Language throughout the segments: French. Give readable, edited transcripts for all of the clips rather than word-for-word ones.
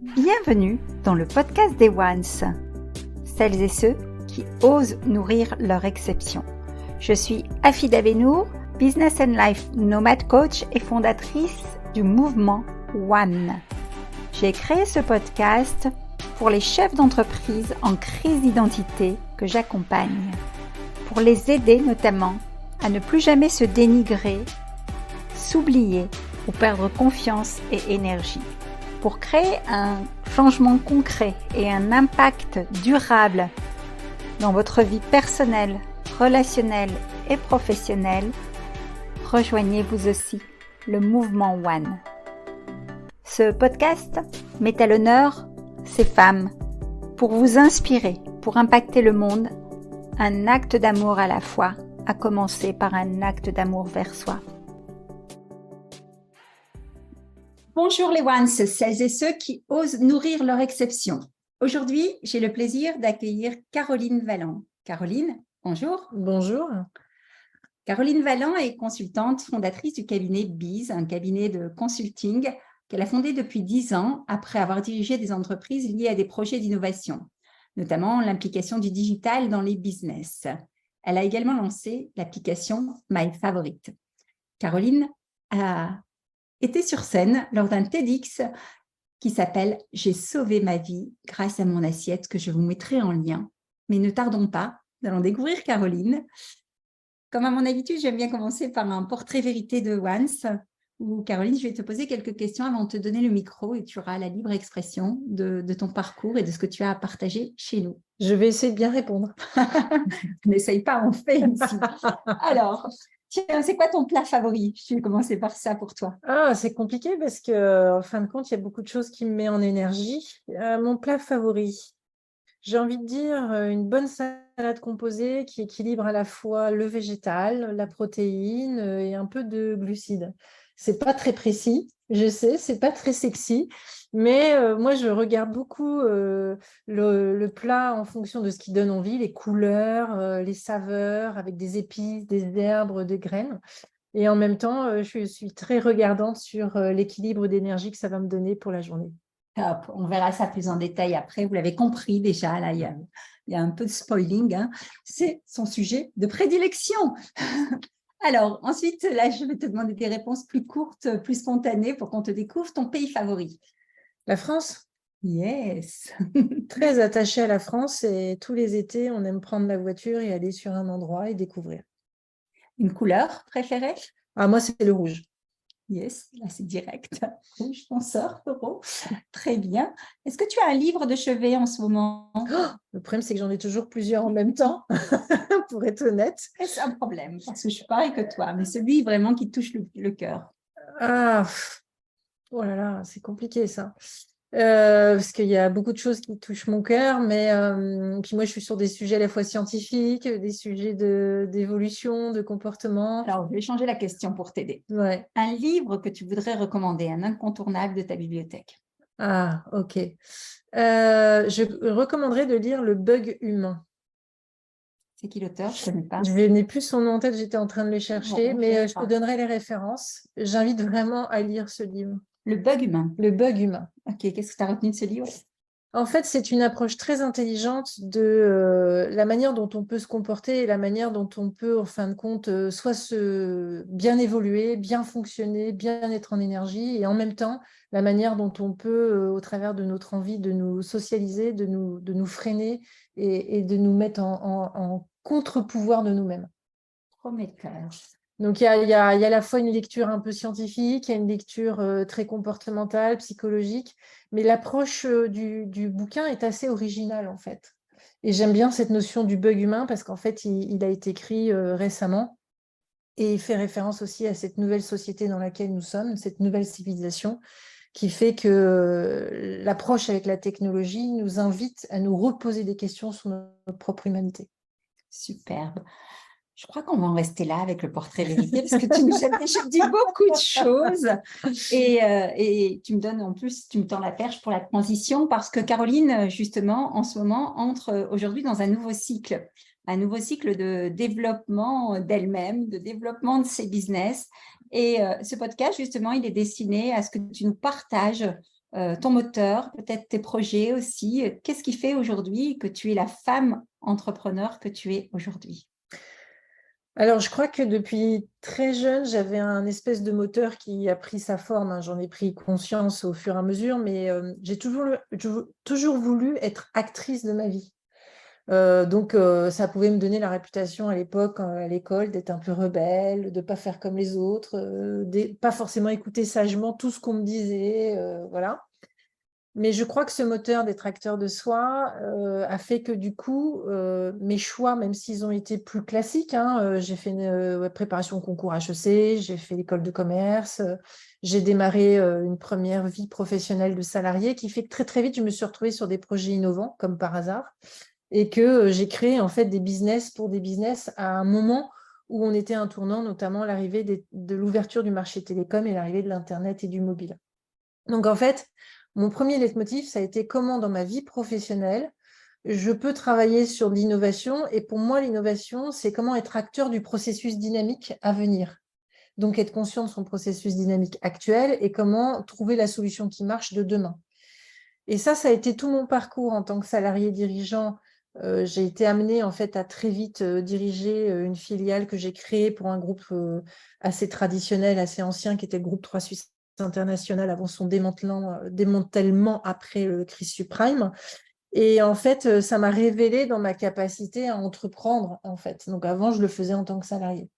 Bienvenue dans le podcast des Ones, celles et ceux qui osent nourrir leur exception. Je suis Afida Benour, Business and Life Nomad Coach et fondatrice du mouvement One. J'ai créé ce podcast pour les chefs d'entreprise en crise d'identité que j'accompagne, pour les aider notamment à ne plus jamais se dénigrer, s'oublier ou perdre confiance et énergie, pour créer un changement concret et un impact durable dans votre vie personnelle, relationnelle et professionnelle. Rejoignez vous aussi le mouvement One. Ce podcast met à l'honneur ces femmes pour vous inspirer, pour impacter le monde, un acte d'amour à la fois, à commencer par un acte d'amour vers soi. Bonjour les Ones, celles et ceux qui osent nourrir leur exception. Aujourd'hui, j'ai le plaisir d'accueillir Caroline Vallant. Caroline, bonjour. Bonjour. Caroline Vallant est consultante, fondatrice du cabinet Biz, un cabinet de consulting qu'elle a fondé depuis 10 ans après avoir dirigé des entreprises liées à des projets d'innovation, notamment l'implication du digital dans les business. Elle a également lancé l'application My Favorite. Caroline a été sur scène lors d'un TEDx qui s'appelle « J'ai sauvé ma vie grâce à mon assiette » que je vous mettrai en lien. Mais ne tardons pas, nous allons découvrir Caroline. Comme à mon habitude, j'aime bien commencer par un portrait vérité de Once, où Caroline, je vais te poser quelques questions avant de te donner le micro et tu auras la libre expression de ton parcours et de ce que tu as à partager chez nous. Je vais essayer de bien répondre. N'essaye pas, on fait ici. Alors, tiens, c'est quoi ton plat favori? Je vais commencer par ça pour toi. Ah, c'est compliqué parce que, en fin de compte, il y a beaucoup de choses qui me mettent en énergie. Mon plat favori, j'ai envie de dire une bonne salade composée qui équilibre à la fois le végétal, la protéine et un peu de glucides. C'est pas très précis, je sais, c'est pas très sexy, mais moi je regarde beaucoup le plat en fonction de ce qui donne envie, les couleurs, les saveurs, avec des épices, des herbes, des graines. Et en même temps, je suis très regardante sur l'équilibre d'énergie que ça va me donner pour la journée. Top. On verra ça plus en détail après. Vous l'avez compris déjà, là, il y a un peu de spoiling. Hein. C'est son sujet de prédilection. Alors, ensuite, là, je vais te demander des réponses plus courtes, plus spontanées pour qu'on te découvre ton pays favori. La France? Yes. Très attachée à la France et tous les étés, on aime prendre la voiture et aller sur un endroit et découvrir. Une couleur préférée? Ah, moi, c'est le rouge. Yes, là c'est direct. Rouge, on sort, taureau. Très bien. Est-ce que tu as un livre de chevet en ce moment? Le problème, c'est que j'en ai toujours plusieurs en même temps, pour être honnête. C'est un problème, parce que je suis pareil que toi, mais celui vraiment qui touche le cœur. Ah, oh là là, c'est compliqué ça. Parce qu'il y a beaucoup de choses qui touchent mon cœur, mais puis moi, je suis sur des sujets à la fois scientifiques, des sujets d'évolution, de comportement. Alors, je vais changer la question pour t'aider. Ouais. Un livre que tu voudrais recommander, un incontournable de ta bibliothèque. Ah, ok. Je recommanderais de lire Le Bug humain. C'est qui l'auteur? Je ne connais pas. Je n'ai plus son nom en tête, j'étais en train de le chercher, mais je te donnerai les références. J'invite vraiment à lire ce livre. Le bug humain. Le Bug humain. Ok, qu'est-ce que tu as retenu de ce livre? En fait, c'est une approche très intelligente de la manière dont on peut se comporter et la manière dont on peut, en fin de compte, soit bien évoluer, bien fonctionner, bien être en énergie, et en même temps, la manière dont on peut, au travers de notre envie de nous socialiser, de nous freiner et de nous mettre en contre-pouvoir de nous-mêmes. Prometteur. Donc, il y a à la fois une lecture un peu scientifique, il y a une lecture très comportementale, psychologique, mais l'approche du bouquin est assez originale, en fait. Et j'aime bien cette notion du bug humain parce qu'en fait, il a été écrit récemment et il fait référence aussi à cette nouvelle société dans laquelle nous sommes, cette nouvelle civilisation qui fait que l'approche avec la technologie nous invite à nous reposer des questions sur notre propre humanité. Superbe. Je crois qu'on va en rester là avec le portrait vérité parce que tu nous as déjà dit beaucoup de choses et tu me donnes en plus, tu me tends la perche pour la transition parce que Caroline, justement, en ce moment, entre aujourd'hui dans un nouveau cycle de développement d'elle-même, de développement de ses business. Et ce podcast, justement, il est destiné à ce que tu nous partages ton moteur, peut-être tes projets aussi. Qu'est-ce qui fait aujourd'hui que tu es la femme entrepreneur que tu es aujourd'hui? Alors, je crois que depuis très jeune, j'avais un espèce de moteur qui a pris sa forme, hein. J'en ai pris conscience au fur et à mesure, mais j'ai toujours voulu être actrice de ma vie. Donc, ça pouvait me donner la réputation à l'époque, à l'école, d'être un peu rebelle, de ne pas faire comme les autres, pas forcément écouter sagement tout ce qu'on me disait, voilà. Mais je crois que ce moteur d'être acteur de soi a fait que du coup, mes choix, même s'ils ont été plus classiques, hein, j'ai fait une préparation au concours HEC, j'ai fait l'école de commerce, j'ai démarré une première vie professionnelle de salarié qui fait que très très vite, je me suis retrouvée sur des projets innovants, comme par hasard, et que j'ai créé en fait des business pour des business à un moment où on était à un tournant, notamment l'arrivée de l'ouverture du marché télécom et l'arrivée de l'Internet et du mobile. Donc, en fait, mon premier leitmotiv, ça a été comment, dans ma vie professionnelle, je peux travailler sur l'innovation. Et pour moi, l'innovation, c'est comment être acteur du processus dynamique à venir. Donc, être conscient de son processus dynamique actuel et comment trouver la solution qui marche de demain. Et ça a été tout mon parcours en tant que salarié dirigeant. J'ai été amenée en fait à très vite diriger une filiale que j'ai créée pour un groupe assez traditionnel, assez ancien, qui était le groupe 3 Suisse International avant son démantèlement après le crise subprime. Et en fait, ça m'a révélé dans ma capacité à entreprendre, en fait. Donc avant, je le faisais en tant que salarié.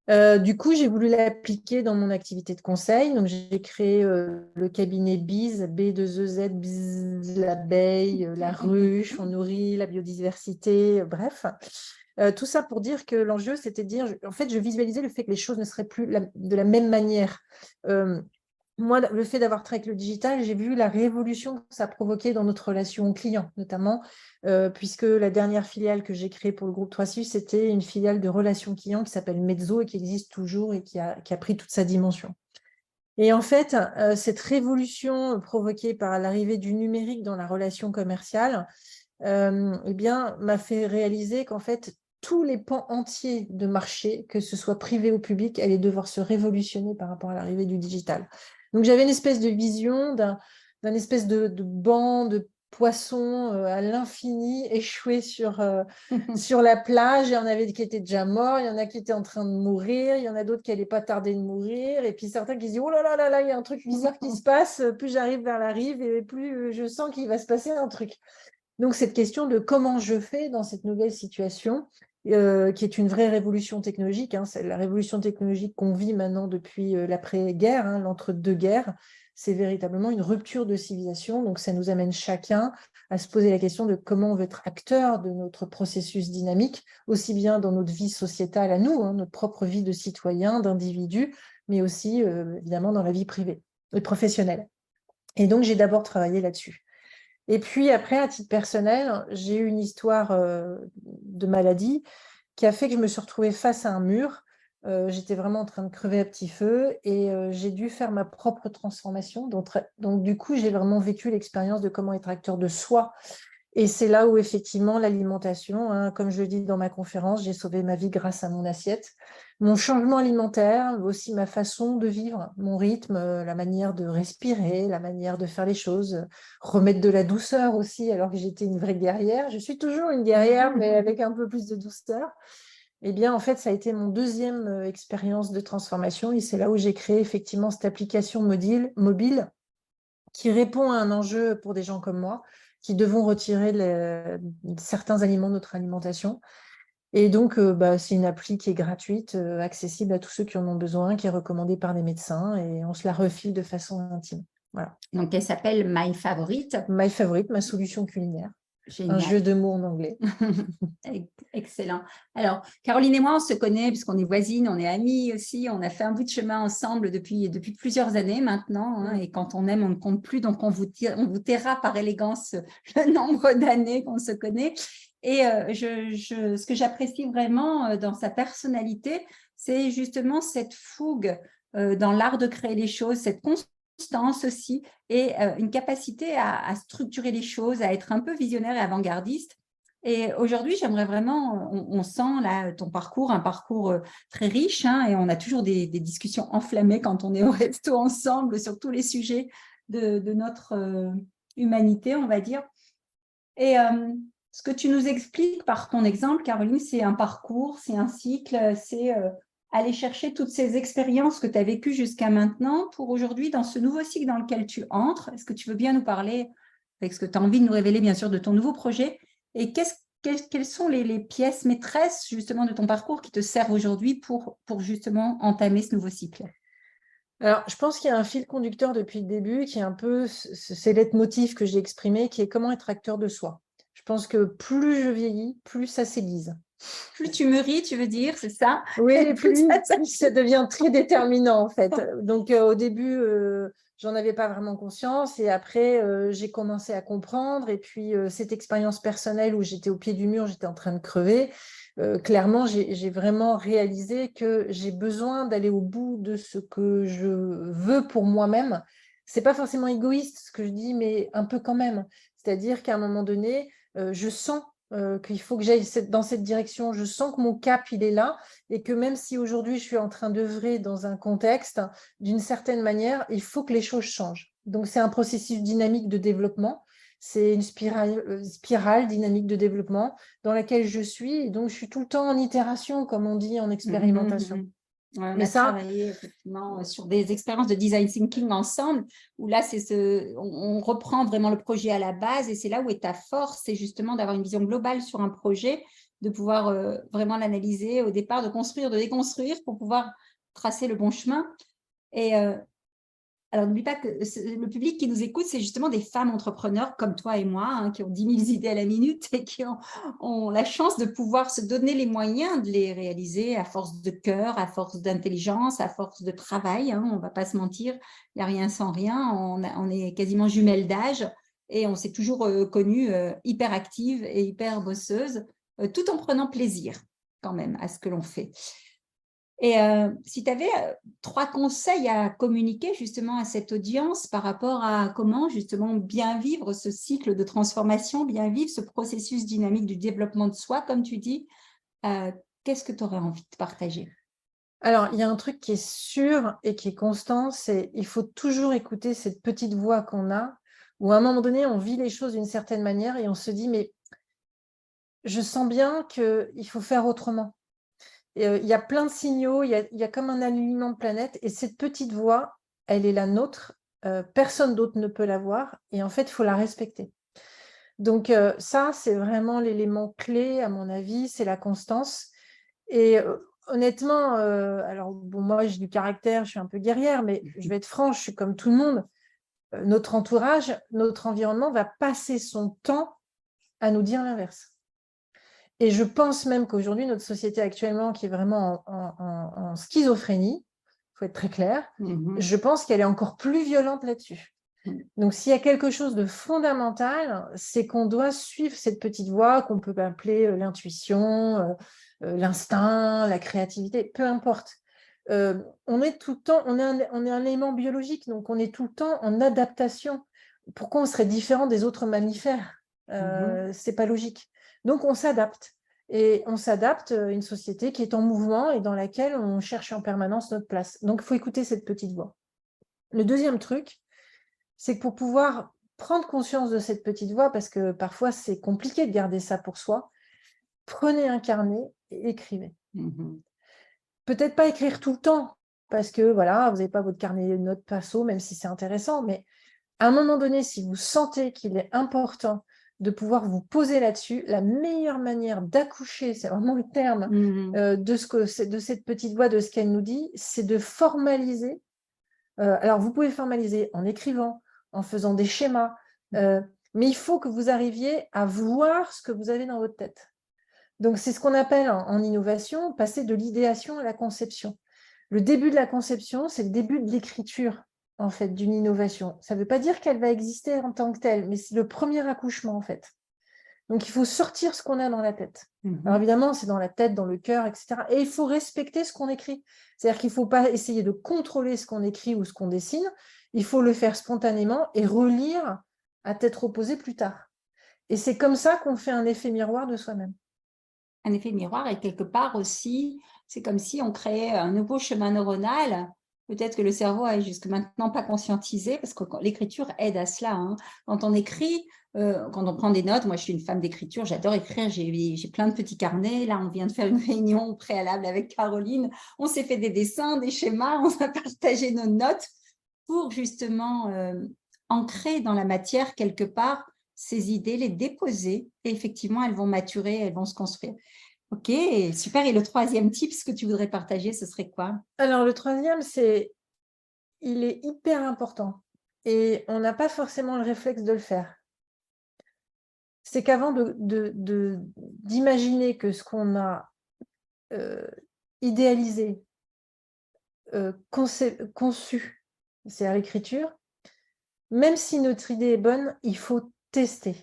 Du coup, j'ai voulu l'appliquer dans mon activité de conseil. Donc, j'ai créé le cabinet BIZ, B2EZ, BIZ, l'abeille, la ruche, on nourrit la biodiversité, bref. Tout ça pour dire que l'enjeu, c'était de dire, en fait, je visualisais le fait que les choses ne seraient plus de la même manière. Moi, le fait d'avoir travaillé avec le digital, j'ai vu la révolution que ça a provoqué dans notre relation client, notamment, puisque la dernière filiale que j'ai créée pour le groupe 3 Suisse, c'était une filiale de relations clients qui s'appelle Mezzo et qui existe toujours et qui a pris toute sa dimension. Et en fait, cette révolution provoquée par l'arrivée du numérique dans la relation commerciale, eh bien, m'a fait réaliser qu'en fait, tous les pans entiers de marché, que ce soit privé ou public, allaient devoir se révolutionner par rapport à l'arrivée du digital. Donc, j'avais une espèce de vision d'un espèce de banc de poissons à l'infini échoués sur la plage. Il y en avait qui étaient déjà morts, il y en a qui étaient en train de mourir, il y en a d'autres qui n'allaient pas tarder de mourir, et puis certains qui disaient « Oh là là là là, il y a un truc bizarre qui se passe, plus j'arrive vers la rive, et plus je sens qu'il va se passer un truc. » Donc, cette question de comment je fais dans cette nouvelle situation, qui est une vraie révolution technologique, hein, c'est la révolution technologique qu'on vit maintenant depuis l'après-guerre, hein, l'entre-deux-guerres, c'est véritablement une rupture de civilisation. Donc, ça nous amène chacun à se poser la question de comment on veut être acteur de notre processus dynamique, aussi bien dans notre vie sociétale à nous, hein, notre propre vie de citoyen, d'individu, mais aussi évidemment dans la vie privée et professionnelle. Et donc, j'ai d'abord travaillé là-dessus. Et puis après, à titre personnel, j'ai eu une histoire de maladie qui a fait que je me suis retrouvée face à un mur. J'étais vraiment en train de crever à petit feu et j'ai dû faire ma propre transformation. Donc du coup, j'ai vraiment vécu l'expérience de comment être acteur de soi. Et c'est là où effectivement l'alimentation, hein, comme je le dis dans ma conférence, j'ai sauvé ma vie grâce à mon assiette. Mon changement alimentaire, aussi ma façon de vivre, mon rythme, la manière de respirer, la manière de faire les choses, remettre de la douceur aussi, alors que j'étais une vraie guerrière. Je suis toujours une guerrière, mais avec un peu plus de douceur. Eh bien, en fait, ça a été mon deuxième expérience de transformation et c'est là où j'ai créé effectivement cette application mobile qui répond à un enjeu pour des gens comme moi, qui devons retirer certains aliments de notre alimentation. Et donc, c'est une appli qui est gratuite, accessible à tous ceux qui en ont besoin, qui est recommandée par les médecins et on se la refile de façon intime. Voilà. Donc, elle s'appelle My Favorite. My Favorite, ma solution culinaire. Génial. Un jeu de mots en anglais. Excellent. Alors, Caroline et moi, on se connaît puisqu'on est voisines, on est amies aussi. On a fait un bout de chemin ensemble depuis plusieurs années maintenant. Hein, et quand on aime, on ne compte plus. Donc, on vous taira par élégance le nombre d'années qu'on se connaît. Et ce que j'apprécie vraiment dans sa personnalité, c'est justement cette fougue dans l'art de créer les choses, cette constance aussi et une capacité à structurer les choses, à être un peu visionnaire et avant-gardiste. Et aujourd'hui, j'aimerais vraiment, on sent là ton parcours, un parcours très riche, hein, et on a toujours des discussions enflammées quand on est au resto ensemble sur tous les sujets de notre humanité, on va dire. Et ce que tu nous expliques par ton exemple, Caroline, c'est un parcours, c'est un cycle, c'est aller chercher toutes ces expériences que tu as vécues jusqu'à maintenant pour aujourd'hui, dans ce nouveau cycle dans lequel tu entres. Est-ce que tu veux bien nous parler, avec ce que tu as envie de nous révéler, bien sûr, de ton nouveau projet et quelles sont les pièces maîtresses, justement, de ton parcours qui te servent aujourd'hui pour justement entamer ce nouveau cycle? Alors, je pense qu'il y a un fil conducteur depuis le début qui est un peu ces leitmotifs que j'ai exprimés, qui est comment être acteur de soi. Je pense que plus je vieillis, plus ça s'aiguise. Plus tu mûris, tu veux dire, c'est ça? Oui, plus ça devient très déterminant en fait. Donc au début, j'en avais pas vraiment conscience et après, j'ai commencé à comprendre. Et puis cette expérience personnelle où j'étais au pied du mur, j'étais en train de crever, clairement, j'ai vraiment réalisé que j'ai besoin d'aller au bout de ce que je veux pour moi-même. C'est pas forcément égoïste ce que je dis, mais un peu quand même. C'est-à-dire qu'à un moment donné, je sens qu'il faut que j'aille dans cette direction. Je sens que mon cap, il est là et que même si aujourd'hui, je suis en train d'œuvrer dans un contexte, d'une certaine manière, il faut que les choses changent. Donc, c'est un processus dynamique de développement. C'est une spirale dynamique de développement dans laquelle je suis. Et donc, je suis tout le temps en itération, comme on dit, en expérimentation. Ouais, on Mais a ça, travaillé effectivement sur des expériences de design thinking ensemble, où là, on reprend vraiment le projet à la base et c'est là où est ta force, c'est justement d'avoir une vision globale sur un projet, de pouvoir vraiment l'analyser au départ, de construire, de déconstruire pour pouvoir tracer le bon chemin. Et alors, n'oublie pas que le public qui nous écoute, c'est justement des femmes entrepreneurs comme toi et moi, hein, qui ont 10 000 idées à la minute et qui ont la chance de pouvoir se donner les moyens de les réaliser à force de cœur, à force d'intelligence, à force de travail. Hein, on ne va pas se mentir, il n'y a rien sans rien. On est quasiment jumelles d'âge et on s'est toujours connues hyper actives et hyper bosseuses, tout en prenant plaisir quand même à ce que l'on fait. Et si tu avais 3 conseils à communiquer justement à cette audience par rapport à comment justement bien vivre ce cycle de transformation, bien vivre ce processus dynamique du développement de soi, comme tu dis, qu'est-ce que tu aurais envie de partager? alors, il y a un truc qui est sûr et qui est constant, c'est il faut toujours écouter cette petite voix qu'on a, où à un moment donné, on vit les choses d'une certaine manière et on se dit, mais je sens bien qu'il faut faire autrement. Il y a plein de signaux, il y a comme un alignement de planètes et cette petite voix, elle est la nôtre, personne d'autre ne peut la voir et en fait, il faut la respecter. Donc ça, c'est vraiment l'élément clé à mon avis, c'est la constance et honnêtement, alors bon, moi j'ai du caractère, je suis un peu guerrière, mais je vais être franche, je suis comme tout le monde. Notre entourage, notre environnement va passer son temps à nous dire l'inverse. Et je pense même qu'aujourd'hui, notre société actuellement, qui est vraiment en schizophrénie, il faut être très clair, je pense qu'elle est encore plus violente là-dessus. Donc, s'il y a quelque chose de fondamental, c'est qu'on doit suivre cette petite voie qu'on peut appeler l'intuition, l'instinct, la créativité, peu importe. On est tout le temps, on est un élément biologique, donc on est tout le temps en adaptation. Pourquoi on serait différent des autres mammifères? C'est pas logique. Donc, on s'adapte. Et on s'adapte à une société qui est en mouvement et dans laquelle on cherche en permanence notre place. Donc, il faut écouter cette petite voix. Le deuxième truc, c'est que pour pouvoir prendre conscience de cette petite voix, parce que parfois c'est compliqué de garder ça pour soi, prenez un carnet et écrivez. Peut-être pas écrire tout le temps, parce que voilà, vous n'avez pas votre carnet de notes perso, même si c'est intéressant, mais à un moment donné, si vous sentez qu'il est important de pouvoir vous poser là-dessus, la meilleure manière d'accoucher, c'est vraiment le terme, de cette petite voix, de ce qu'elle nous dit, c'est de formaliser. Alors, vous pouvez formaliser en écrivant, en faisant des schémas, mais il faut que vous arriviez à voir ce que vous avez dans votre tête. Donc, c'est ce qu'on appelle en innovation, passer de l'idéation à la conception. Le début de la conception, c'est le début de l'écriture, en fait, d'une innovation. Ça ne veut pas dire qu'elle va exister en tant que telle, mais c'est le premier accouchement, en fait. Donc, il faut sortir ce qu'on a dans la tête. Alors, évidemment, c'est dans la tête, dans le cœur, etc. Et il faut respecter ce qu'on écrit. C'est-à-dire qu'il ne faut pas essayer de contrôler ce qu'on écrit ou ce qu'on dessine. Il faut le faire spontanément et relire à tête reposée plus tard. Et c'est comme ça qu'on fait un effet miroir de soi-même. Un effet miroir et quelque part aussi, c'est comme si on créait un nouveau chemin neuronal peut-être que le cerveau a jusque maintenant pas conscientisé, parce que l'écriture aide à cela. Hein. Quand on écrit, quand on prend des notes, moi je suis une femme d'écriture, j'adore écrire, j'ai plein de petits carnets. Là, on vient de faire une réunion préalable avec Caroline. On s'est fait des dessins, des schémas, on a partagé nos notes pour justement ancrer dans la matière quelque part ces idées, les déposer. Et effectivement, elles vont maturer, elles vont se construire. Ok, super. Et le troisième tips que tu voudrais partager, ce serait quoi? Alors, le troisième, il est hyper important et on n'a pas forcément le réflexe de le faire. C'est qu'avant d'imaginer que ce qu'on a idéalisé, conçu, c'est à l'écriture, même si notre idée est bonne, il faut tester.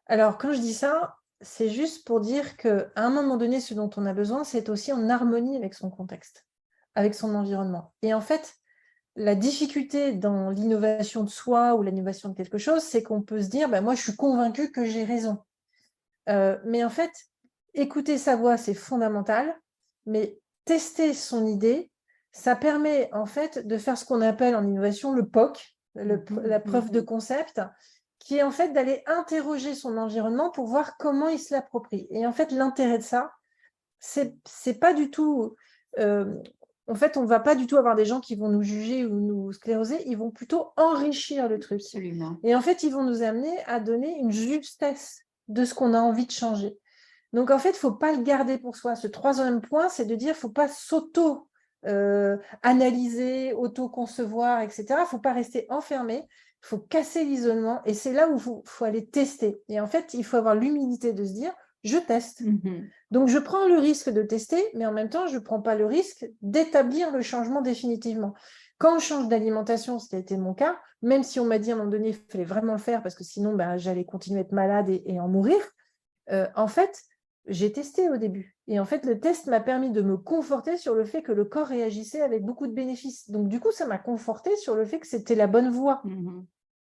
Alors, quand je dis ça, c'est juste pour dire qu'à un moment donné, ce dont on a besoin, c'est aussi en harmonie avec son contexte, avec son environnement. Et en fait, la difficulté dans l'innovation de soi ou l'innovation de quelque chose, c'est qu'on peut se dire, moi, je suis convaincue que j'ai raison. Mais en fait, écouter sa voix, c'est fondamental, mais tester son idée, ça permet en fait de faire ce qu'on appelle en innovation le POC, la preuve de concept, qui est en fait d'aller interroger son environnement pour voir comment il se l'approprie. Et en fait, l'intérêt de ça, c'est pas du tout... en fait, on ne va pas du tout avoir des gens qui vont nous juger ou nous scléroser, ils vont plutôt enrichir le truc. Absolument. Et en fait, ils vont nous amener à donner une justesse de ce qu'on a envie de changer. Donc, en fait, il ne faut pas le garder pour soi. Ce troisième point, c'est de dire qu'il ne faut pas s'auto-analyser, auto-concevoir, etc. Il ne faut pas rester enfermé. Il faut casser l'isolement. Et c'est là où il faut aller tester. Et en fait, il faut avoir l'humilité de se dire, je teste. Donc, je prends le risque de tester, mais en même temps, je ne prends pas le risque d'établir le changement définitivement. Quand on change d'alimentation, ce qui a été mon cas, même si on m'a dit à un moment donné, il fallait vraiment le faire parce que sinon, j'allais continuer à être malade et en mourir, en fait, j'ai testé au début. Et en fait, le test m'a permis de me conforter sur le fait que le corps réagissait avec beaucoup de bénéfices. Donc, du coup, ça m'a conforté sur le fait que c'était la bonne voie.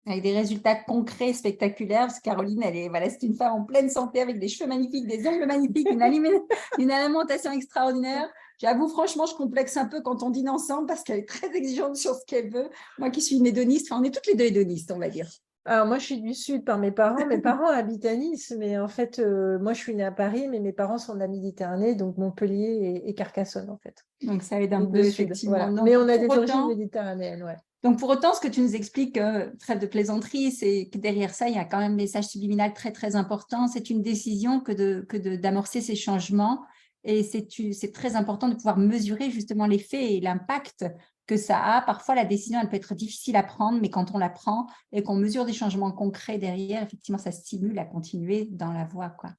Avec des résultats concrets, spectaculaires, parce que Caroline, c'est une femme en pleine santé avec des cheveux magnifiques, des ongles magnifiques, une alimentation extraordinaire. J'avoue, franchement, je complexe un peu quand on dîne ensemble parce qu'elle est très exigeante sur ce qu'elle veut. Moi qui suis une hédoniste, on est toutes les deux hédonistes, on va dire. Alors, moi, je suis du Sud par mes parents. Mes parents habitent à Nice, mais en fait, moi, je suis née à Paris, mais mes parents sont de la Méditerranée, donc Montpellier et Carcassonne, en fait. Donc, ça aide un donc, peu, effectivement. Voilà. Mais on a des origines méditerranéennes, ouais. Donc, pour autant, ce que tu nous expliques, trêve de plaisanterie, c'est que derrière ça, il y a quand même un message subliminal très, très important. C'est une décision d'amorcer ces changements. Et c'est très important de pouvoir mesurer justement l'effet et l'impact que ça a. Parfois, la décision, elle peut être difficile à prendre, mais quand on la prend et qu'on mesure des changements concrets derrière, effectivement, ça stimule à continuer dans la voie, quoi.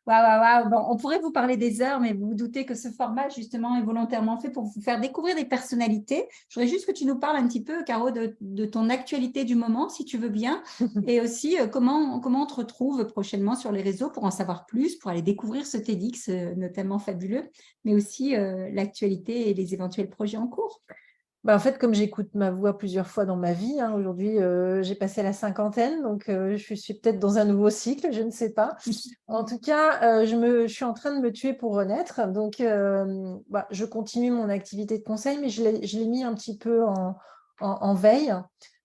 Waouh. Bon, on pourrait vous parler des heures, mais vous vous doutez que ce format, justement, est volontairement fait pour vous faire découvrir des personnalités. Je voudrais juste que tu nous parles un petit peu, Caro, de ton actualité du moment, si tu veux bien, et aussi comment on te retrouve prochainement sur les réseaux pour en savoir plus, pour aller découvrir ce TEDx notamment fabuleux, mais aussi l'actualité et les éventuels projets en cours. En fait, comme j'écoute ma voix plusieurs fois dans ma vie, aujourd'hui, j'ai passé la cinquantaine, donc je suis peut-être dans un nouveau cycle, je ne sais pas. En tout cas, je suis en train de me tuer pour renaître. Donc, je continue mon activité de conseil, mais je l'ai mis un petit peu en veille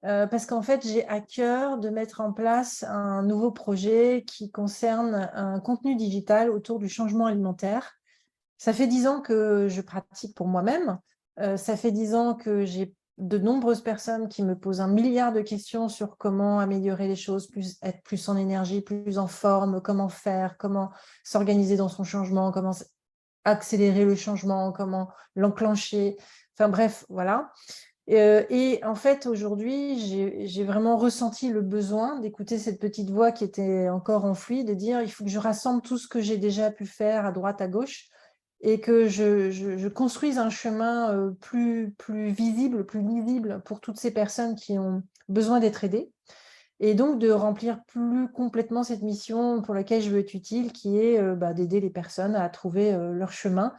parce qu'en fait, j'ai à cœur de mettre en place un nouveau projet qui concerne un contenu digital autour du changement alimentaire. Ça fait 10 ans que je pratique pour moi-même. Ça fait 10 ans que j'ai de nombreuses personnes qui me posent 1 milliard de questions sur comment améliorer les choses, être plus en énergie, plus en forme, comment faire, comment s'organiser dans son changement, comment accélérer le changement, comment l'enclencher. Enfin bref, voilà. Et en fait, aujourd'hui, j'ai vraiment ressenti le besoin d'écouter cette petite voix qui était encore enfouie, de dire il faut que je rassemble tout ce que j'ai déjà pu faire à droite, à gauche, et que je construise un chemin plus visible, plus lisible pour toutes ces personnes qui ont besoin d'être aidées, et donc de remplir plus complètement cette mission pour laquelle je veux être utile, qui est d'aider les personnes à trouver leur chemin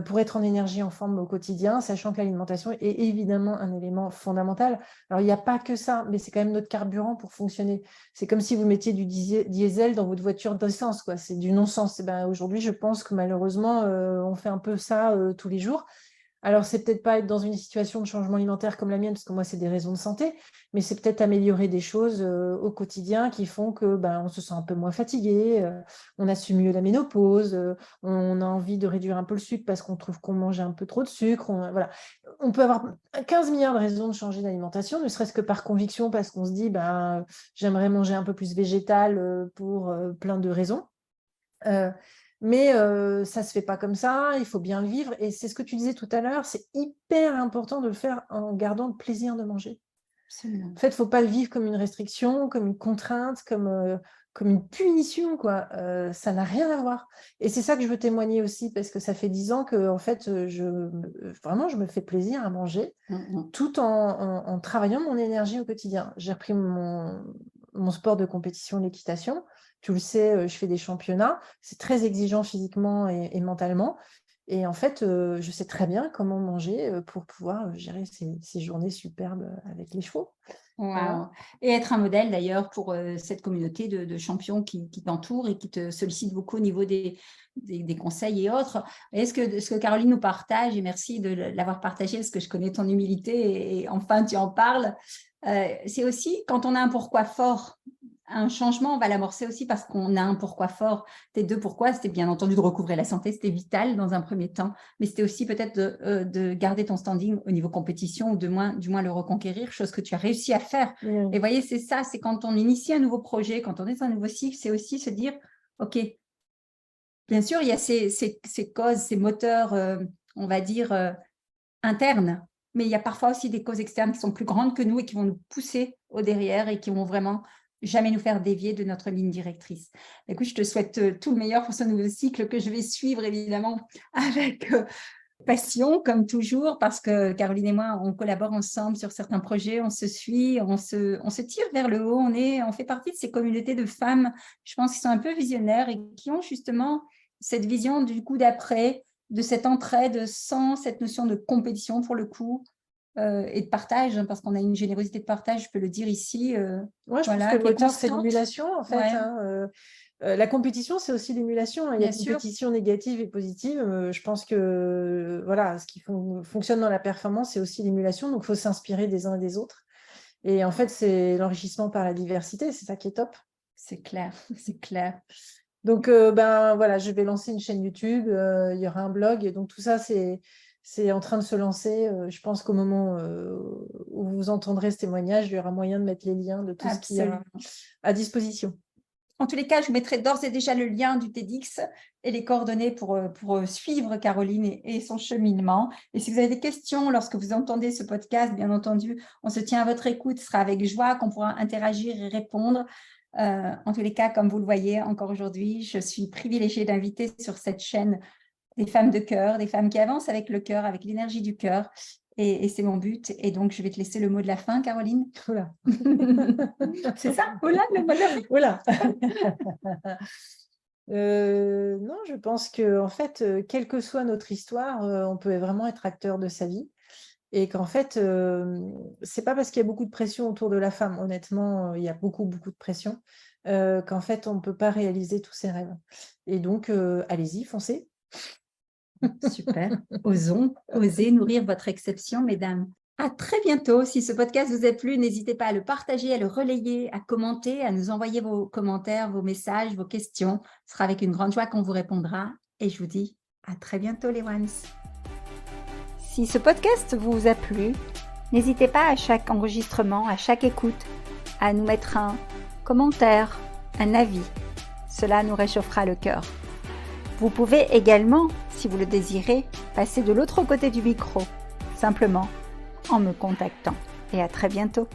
pour être en énergie, en forme au quotidien, sachant que l'alimentation est évidemment un élément fondamental. Alors, il n'y a pas que ça, mais c'est quand même notre carburant pour fonctionner. C'est comme si vous mettiez du diesel dans votre voiture d'essence, quoi. C'est du non-sens. Aujourd'hui, je pense que malheureusement, on fait un peu ça tous les jours. Alors, c'est peut-être pas être dans une situation de changement alimentaire comme la mienne, parce que moi, c'est des raisons de santé, mais c'est peut-être améliorer des choses au quotidien qui font que on se sent un peu moins fatigué, on assume mieux la ménopause, on a envie de réduire un peu le sucre parce qu'on trouve qu'on mange un peu trop de sucre. Voilà. On peut avoir 15 milliards de raisons de changer d'alimentation, ne serait-ce que par conviction, parce qu'on se dit j'aimerais manger un peu plus végétal pour plein de raisons. Mais ça se fait pas comme ça, il faut bien le vivre. Et c'est ce que tu disais tout à l'heure, c'est hyper important de le faire en gardant le plaisir de manger. Absolument. En fait, il ne faut pas le vivre comme une restriction, comme une contrainte, comme une punition, quoi. Ça n'a rien à voir. Et c'est ça que je veux témoigner aussi, parce que ça fait 10 ans que, en fait, vraiment, je me fais plaisir à manger, tout en travaillant mon énergie au quotidien. J'ai repris mon sport de compétition, l'équitation. Tu le sais, je fais des championnats. C'est très exigeant physiquement et mentalement. Et en fait, je sais très bien comment manger pour pouvoir gérer ces journées superbes avec les chevaux. Wow. Voilà. Et être un modèle d'ailleurs pour cette communauté de champions qui t'entourent et qui te sollicitent beaucoup au niveau des conseils et autres. Et ce que Caroline nous partage, et merci de l'avoir partagé parce que je connais ton humilité et enfin tu en parles, c'est aussi quand on a un pourquoi fort. Un changement, on va l'amorcer aussi parce qu'on a un pourquoi fort. Tes 2 pourquoi, c'était bien entendu de recouvrer la santé, c'était vital dans un premier temps, mais c'était aussi peut-être de garder ton standing au niveau compétition ou du moins le reconquérir, chose que tu as réussi à faire. Et vous voyez, c'est ça, c'est quand on initie un nouveau projet, quand on est dans un nouveau cycle, c'est aussi se dire, OK, bien sûr, il y a ces causes, ces moteurs, on va dire, internes, mais il y a parfois aussi des causes externes qui sont plus grandes que nous et qui vont nous pousser au derrière et qui vont vraiment jamais nous faire dévier de notre ligne directrice. Écoute, je te souhaite tout le meilleur pour ce nouveau cycle que je vais suivre évidemment avec passion comme toujours parce que Caroline et moi, on collabore ensemble sur certains projets, on se suit, on se tire vers le haut, on fait partie de ces communautés de femmes, je pense, qui sont un peu visionnaires et qui ont justement cette vision du coup d'après, de cette entraide sans cette notion de compétition pour le coup, et de partage, hein, parce qu'on a une générosité de partage, je peux le dire ici. Je pense que le moteur, c'est l'émulation, en fait. Ouais. La compétition, c'est aussi l'émulation. Il y a une compétition négative et positive. Je pense que ce qui fonctionne dans la performance, c'est aussi l'émulation. Donc, il faut s'inspirer des uns et des autres. Et en fait, c'est l'enrichissement par la diversité. C'est ça qui est top. C'est clair, c'est clair. Donc, je vais lancer une chaîne YouTube. Il y aura un blog. Et donc, tout ça, c'est en train de se lancer. Je pense qu'au moment où vous entendrez ce témoignage, il y aura moyen de mettre les liens de tout ce qu'il y a à disposition. En tous les cas, je vous mettrai d'ores et déjà le lien du TEDx et les coordonnées pour suivre Caroline et son cheminement. Et si vous avez des questions lorsque vous entendez ce podcast, bien entendu, on se tient à votre écoute. Ce sera avec joie qu'on pourra interagir et répondre. En tous les cas, comme vous le voyez encore aujourd'hui, je suis privilégiée d'inviter sur cette chaîne des femmes de cœur, des femmes qui avancent avec le cœur, avec l'énergie du cœur. Et c'est mon but. Et donc, je vais te laisser le mot de la fin, Caroline. Oula. C'est ça, oula, le mot de la fin. Oula. Non, je pense que en fait, quelle que soit notre histoire, on peut vraiment être acteur de sa vie. Et qu'en fait, c'est pas parce qu'il y a beaucoup de pression autour de la femme, honnêtement, il y a beaucoup de pression, qu'en fait, on ne peut pas réaliser tous ses rêves. Et donc, allez-y, foncez. Super. Osez nourrir votre exception, mesdames. À très bientôt. Si ce podcast vous a plu, n'hésitez pas à le partager, à le relayer, à commenter, à nous envoyer vos commentaires, vos messages, vos questions. Ce sera avec une grande joie qu'on vous répondra. Et je vous dis à très bientôt, les ones. Si ce podcast vous a plu, n'hésitez pas à chaque enregistrement, à chaque écoute, à nous mettre un commentaire, un avis. Cela nous réchauffera le cœur. Vous pouvez également, si vous le désirez, passer de l'autre côté du micro, simplement en me contactant. Et à très bientôt.